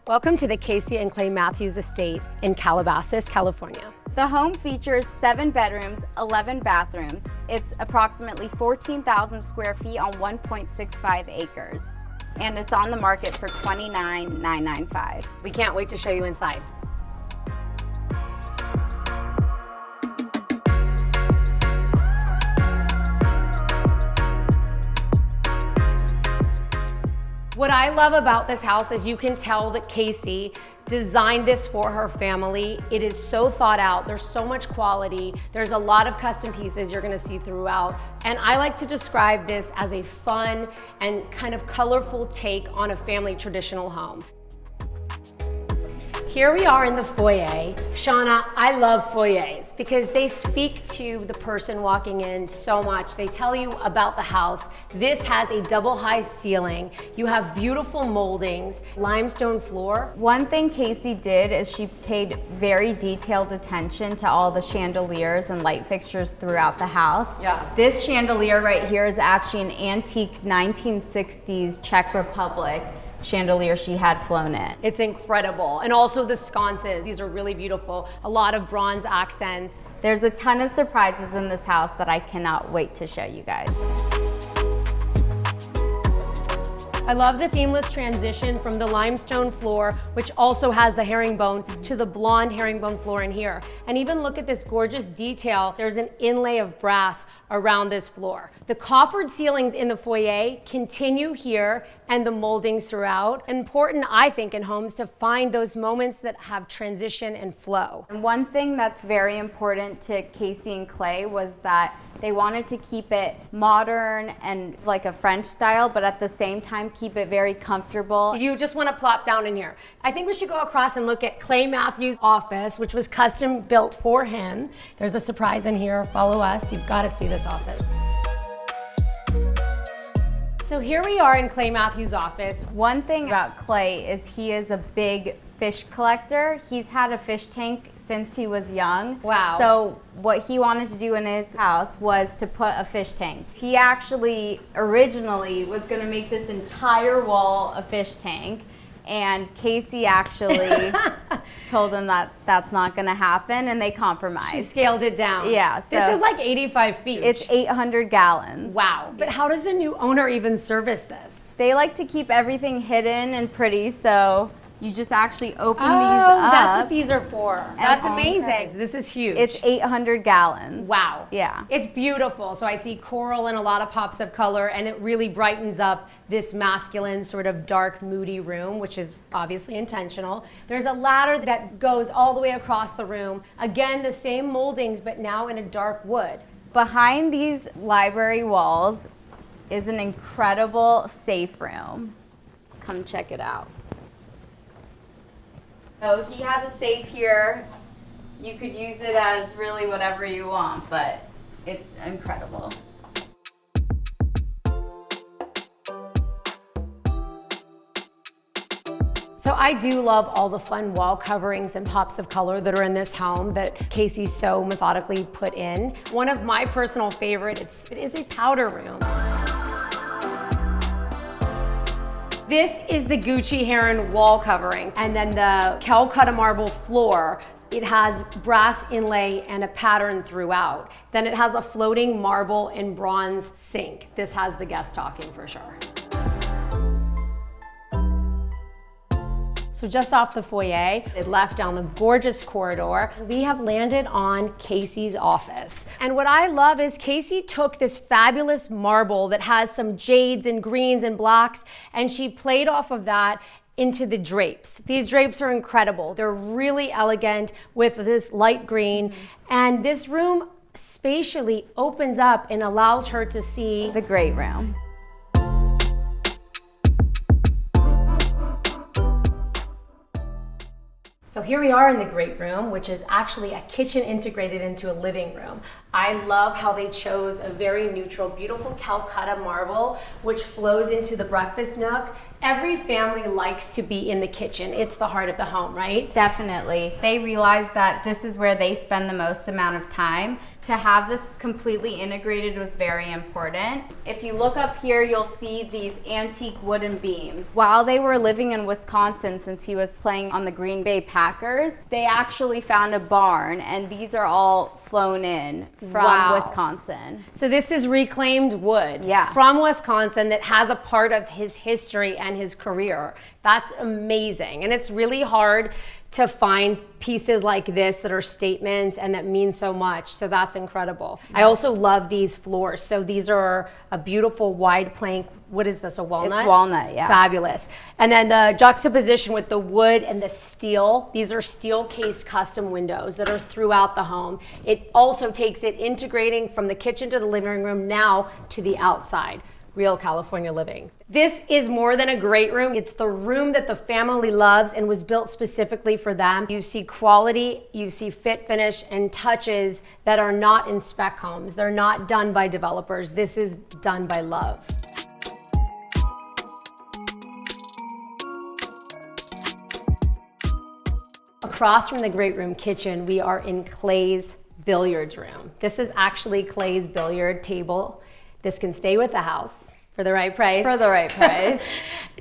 Welcome to the Casey and Clay Matthews Estate in Calabasas, California. The home features 7 bedrooms, 11 bathrooms. It's approximately 14,000 square feet on 1.65 acres. And it's on the market for $29,995. We can't wait to show you inside. What I love about this house is you can tell that Casey designed this for her family. It is so thought out. There's so much quality. There's a lot of custom pieces you're gonna see throughout. And I like to describe this as a fun and kind of colorful take on a family traditional home. Here we are in the foyer. Shauna, I love foyers because they speak to the person walking in so much. They tell you about the house. This has a double high ceiling. You have beautiful moldings, limestone floor. One thing Casey did is she paid very detailed attention to all the chandeliers and light fixtures throughout the house. Yeah. This chandelier right here is actually an antique 1960s Czech Republic chandelier she had flown in. It's incredible. And also the sconces, these are really beautiful. A lot of bronze accents. There's a ton of surprises in this house that I cannot wait to show you guys. I love the seamless transition from the limestone floor, which also has the herringbone, to the blonde herringbone floor in here. And even look at this gorgeous detail. There's an inlay of brass around this floor. The coffered ceilings in the foyer continue here and the moldings throughout. Important, I think, in homes to find those moments that have transition and flow. And one thing that's very important to Casey and Clay was that they wanted to keep it modern and like a French style, but at the same time keep it very comfortable. You just want to plop down in here. I think we should go across and look at Clay Matthews' office, which was custom built for him. There's a surprise in here. Follow us. You've got to see this office. So here we are in Clay Matthews' office. One thing about Clay is he is a big fish collector. He's had a fish tank since he was young. Wow. So what he wanted to do in his house was to put a fish tank. He actually originally was going to make this entire wall a fish tank, and Casey actually told him that that's not going to happen, and they compromised. She scaled it down. Yeah. So this is like 85 feet. It's 800 gallons. Wow. But how does the new owner even service this? They like to keep everything hidden and pretty, so you just actually open these up. That's what these are for. That's amazing. This is huge. It's 800 gallons. Wow. Yeah. It's beautiful. So I see coral and a lot of pops of color, and it really brightens up this masculine, sort of dark, moody room, which is obviously intentional. There's a ladder that goes all the way across the room. Again, the same moldings, but now in a dark wood. Behind these library walls is an incredible safe room. Come check it out. So he has a safe here. You could use it as really whatever you want, but it's incredible. So I do love all the fun wall coverings and pops of color that are in this home that Casey so methodically put in. One of my personal favorites, it is a powder room. This is the Gucci Heron wall covering, and then the Calcutta marble floor. It has brass inlay and a pattern throughout. Then it has a floating marble and bronze sink. This has the guest talking for sure. So just off the foyer, it left down the gorgeous corridor. We have landed on Casey's office. And what I love is Casey took this fabulous marble that has some jades and greens and blacks, and she played off of that into the drapes. These drapes are incredible. They're really elegant with this light green. And this room spatially opens up and allows her to see the great room. So here we are in the great room, which is actually a kitchen integrated into a living room. I love how they chose a very neutral, beautiful Calcutta marble, which flows into the breakfast nook. Every family likes to be in the kitchen. It's the heart of the home, right? Definitely. They realize that this is where they spend the most amount of time. To have this completely integrated was very important. If you look up here, you'll see these antique wooden beams. While they were living in Wisconsin, since he was playing on the Green Bay Packers, they actually found a barn, and these are all flown in from Wisconsin. So this is reclaimed wood from Wisconsin that has a part of his history and his career. That's amazing. And it's really hard to find pieces like this that are statements and that mean so much. So that's incredible. I also love these floors. So these are a beautiful wide plank. What is this, a walnut? It's walnut, yeah. Fabulous. And then the juxtaposition with the wood and the steel. These are steel cased custom windows that are throughout the home. It also takes it integrating from the kitchen to the living room now to the outside. Real California living. This is more than a great room. It's the room that the family loves and was built specifically for them. You see quality, you see fit, finish, and touches that are not in spec homes. They're not done by developers. This is done by love. Across from the great room kitchen, we are in Clay's billiards room. This is actually Clay's billiard table. This can stay with the house for the right price. For the right price.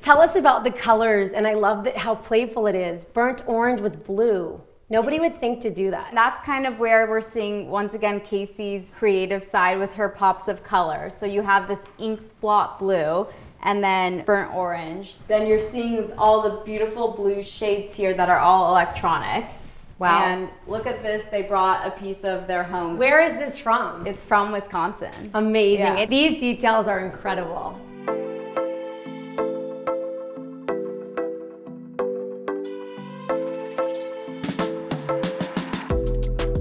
Tell us about the colors, and I love how playful it is. Burnt orange with blue. Nobody would think to do that. That's kind of where we're seeing, once again, Casey's creative side with her pops of color. So you have this ink blot blue, and then burnt orange. Then you're seeing all the beautiful blue shades here that are all electronic. Wow. And look at this, they brought a piece of their home. Where is this from? It's from Wisconsin. Amazing. Yeah. These details are incredible.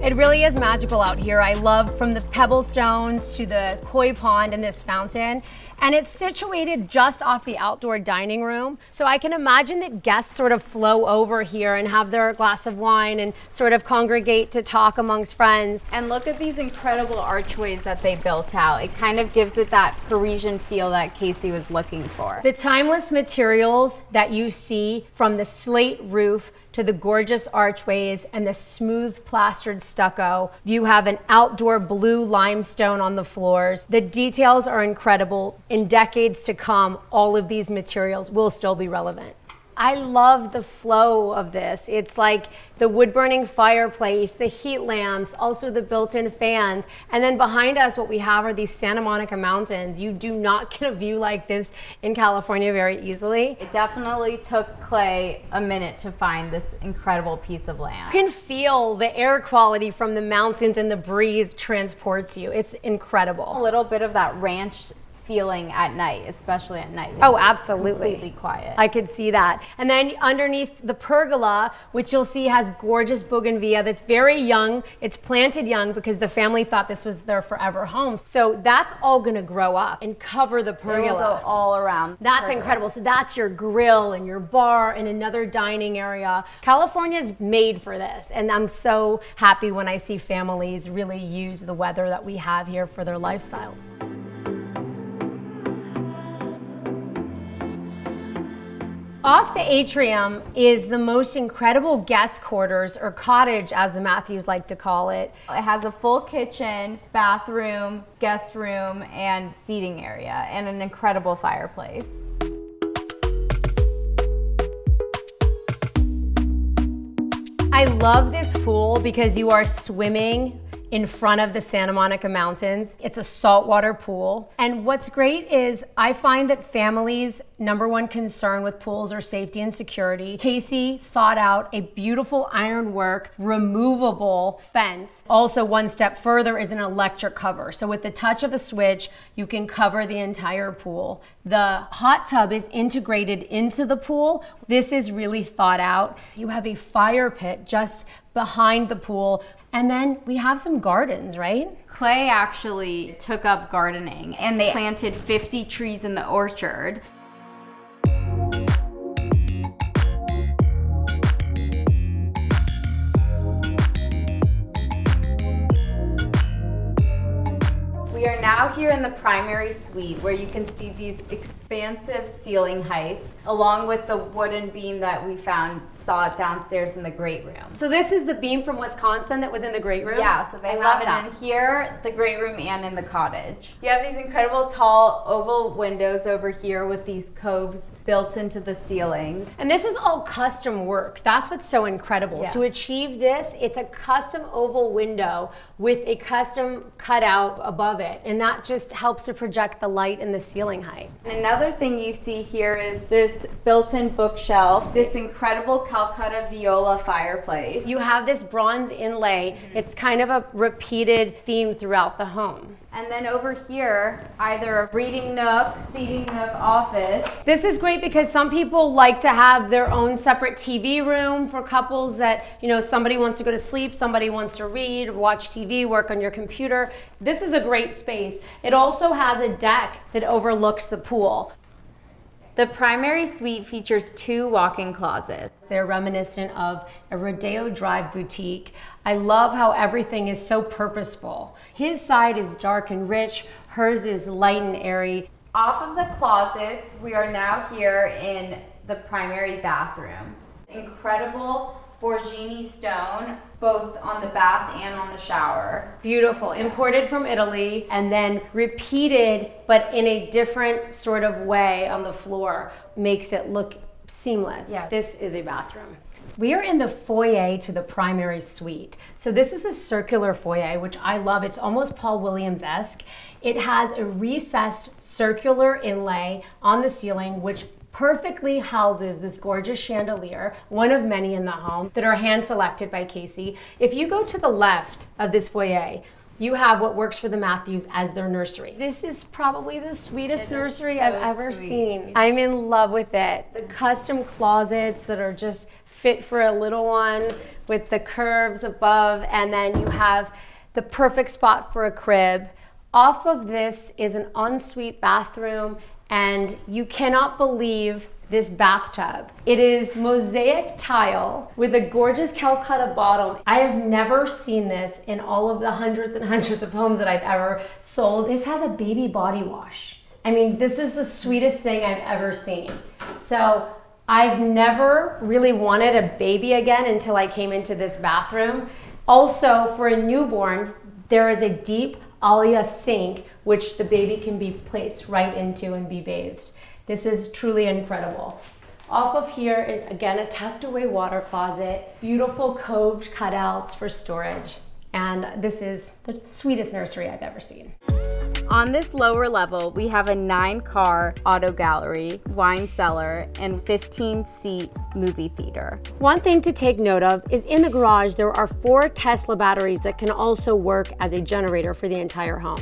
It really is magical out here. I love from the pebble stones to the koi pond and this fountain. And it's situated just off the outdoor dining room. So I can imagine that guests sort of flow over here and have their glass of wine and sort of congregate to talk amongst friends. And look at these incredible archways that they built out. It kind of gives it that Parisian feel that Casey was looking for. The timeless materials that you see, from the slate roof to the gorgeous archways and the smooth plastered stucco. You have an outdoor blue limestone on the floors. The details are incredible. In decades to come, all of these materials will still be relevant. I love the flow of this. It's like the wood-burning fireplace, the heat lamps, also the built-in fans. And then behind us, what we have are these Santa Monica Mountains. You do not get a view like this in California very easily. It definitely took Clay a minute to find this incredible piece of land. You can feel the air quality from the mountains, and the breeze transports you. It's incredible. A little bit of that ranch feeling at night, especially at night. Oh, absolutely. Completely quiet. I could see that. And then underneath the pergola, which you'll see has gorgeous bougainvillea that's very young. It's planted young because the family thought this was their forever home. So that's all gonna grow up and cover the pergola. It'll go all around. That's incredible. So that's your grill and your bar and another dining area. California's made for this. And I'm so happy when I see families really use the weather that we have here for their lifestyle. Off the atrium is the most incredible guest quarters, or cottage as the Matthews like to call it. It has a full kitchen, bathroom, guest room, and seating area, and an incredible fireplace. I love this pool because you are swimming in front of the Santa Monica Mountains. It's a saltwater pool. And what's great is I find that families' #1 concern with pools are safety and security. Casey thought out a beautiful ironwork, removable fence. Also, one step further is an electric cover. So with the touch of a switch, you can cover the entire pool. The hot tub is integrated into the pool. This is really thought out. You have a fire pit just behind the pool. And then we have some gardens, right? Clay actually took up gardening, and they planted 50 trees in the orchard. We are now here in the primary suite where you can see these expansive ceiling heights along with the wooden beam that we saw it downstairs in the great room. So this is the beam from Wisconsin that was in the great room? Yeah, so they have it in here, the great room, and in the cottage. You have these incredible tall oval windows over here with these coves built into the ceilings. And this is all custom work. That's what's so incredible. Yeah. To achieve this, it's a custom oval window with a custom cutout above it. And that just helps to project the light and the ceiling height. And another thing you see here is this built-in bookshelf, this incredible Calcutta viola fireplace. You have this bronze inlay. It's kind of a repeated theme throughout the home. And then over here, either a reading nook, seating nook, office. This is great because some people like to have their own separate TV room for couples that, you know, somebody wants to go to sleep, somebody wants to read, watch TV, work on your computer. This is a great space. It also has a deck that overlooks the pool. The primary suite features 2 walk-in closets. They're reminiscent of a Rodeo Drive boutique. I love how everything is so purposeful. His side is dark and rich, hers is light and airy. Off of the closets, we are now here in the primary bathroom. Incredible Borghini stone, both on the bath and on the shower. Beautiful, imported from Italy and then repeated, but in a different sort of way on the floor. Makes it look seamless. Yeah. This is a bathroom. We are in the foyer to the primary suite. So this is a circular foyer, which I love. It's almost Paul Williams-esque. It has a recessed circular inlay on the ceiling, which perfectly houses this gorgeous chandelier, one of many in the home, that are hand selected by Casey. If you go to the left of this foyer, you have what works for the Matthews as their nursery. This is probably the sweetest nursery I've ever seen. I'm in love with it. The custom closets that are just fit for a little one with the curves above, and then you have the perfect spot for a crib. Off of this is an ensuite bathroom, and you cannot believe this bathtub. It is mosaic tile with a gorgeous Calcutta bottom. I have never seen this in all of the hundreds and hundreds of homes that I've ever sold. This has a baby body wash. I mean, this is the sweetest thing I've ever seen. So I've never really wanted a baby again until I came into this bathroom. Also, for a newborn, there is a deep Alia sink, which the baby can be placed right into and be bathed. This is truly incredible. Off of here is, again, a tucked away water closet, beautiful coved cutouts for storage, and this is the sweetest nursery I've ever seen. On this lower level, we have a 9-car auto gallery, wine cellar, and 15-seat movie theater. One thing to take note of is in the garage, there are 4 Tesla batteries that can also work as a generator for the entire home.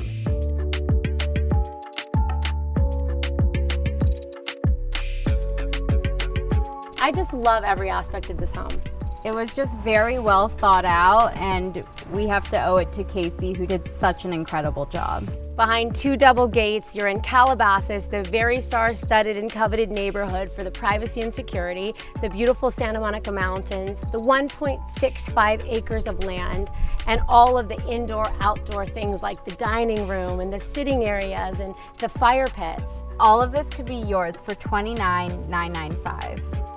I just love every aspect of this home. It was just very well thought out, and we have to owe it to Casey, who did such an incredible job. Behind 2 double gates, you're in Calabasas, the very star-studded and coveted neighborhood for the privacy and security, the beautiful Santa Monica Mountains, the 1.65 acres of land, and all of the indoor-outdoor things like the dining room and the sitting areas and the fire pits. All of this could be yours for $29,995.